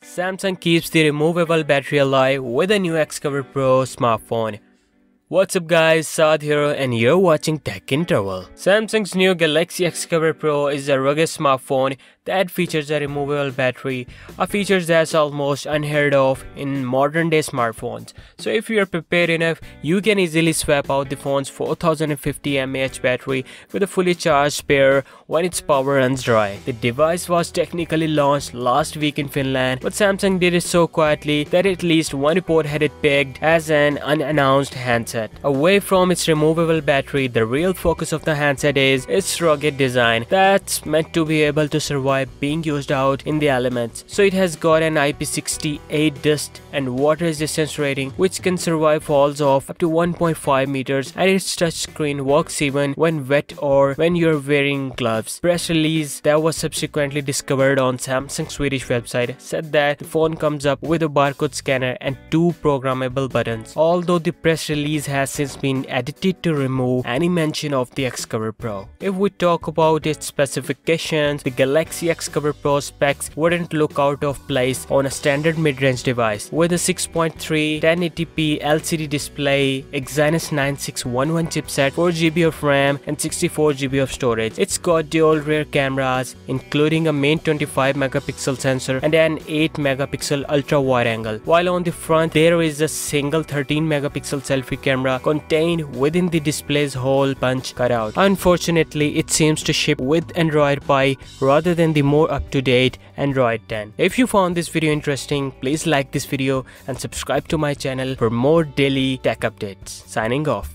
Samsung keeps the removable battery alive with a new XCover Pro smartphone. What's up guys, Saad here and you're watching Tech Interval. Samsung's new Galaxy XCover Pro is a rugged smartphone that features a removable battery, a feature that's almost unheard of in modern day smartphones. So if you're prepared enough, you can easily swap out the phone's 4050 mAh battery with a fully charged spare when its power runs dry. The device was technically launched last week in Finland, but Samsung did it so quietly that at least one report had it pegged as an unannounced handset. Away from its removable battery, the real focus of the handset is its rugged design that's meant to be able to survive being used out in the elements. So it has got an IP68 dust and water resistance rating which can survive falls of up to 1.5 meters, and its touchscreen works even when wet or when you're wearing gloves. Press release that was subsequently discovered on Samsung's Swedish website said that the phone comes up with a barcode scanner and 2 programmable buttons, although the press release has since been edited to remove any mention of the XCover Pro. If we talk about its specifications, the Galaxy XCover Pro specs wouldn't look out of place on a standard mid-range device. With a 6.3 1080p LCD display, Exynos 9611 chipset, 4GB of RAM and 64GB of storage. It's got dual rear cameras including a main 25 megapixel sensor and an 8 megapixel ultra wide angle, while on the front there is a single 13 megapixel selfie camera contained within the display's hole punch cutout. Unfortunately, it seems to ship with Android Pie rather than the more up-to-date Android 10. If you found this video interesting, please like this video and subscribe to my channel for more daily tech updates. Signing off.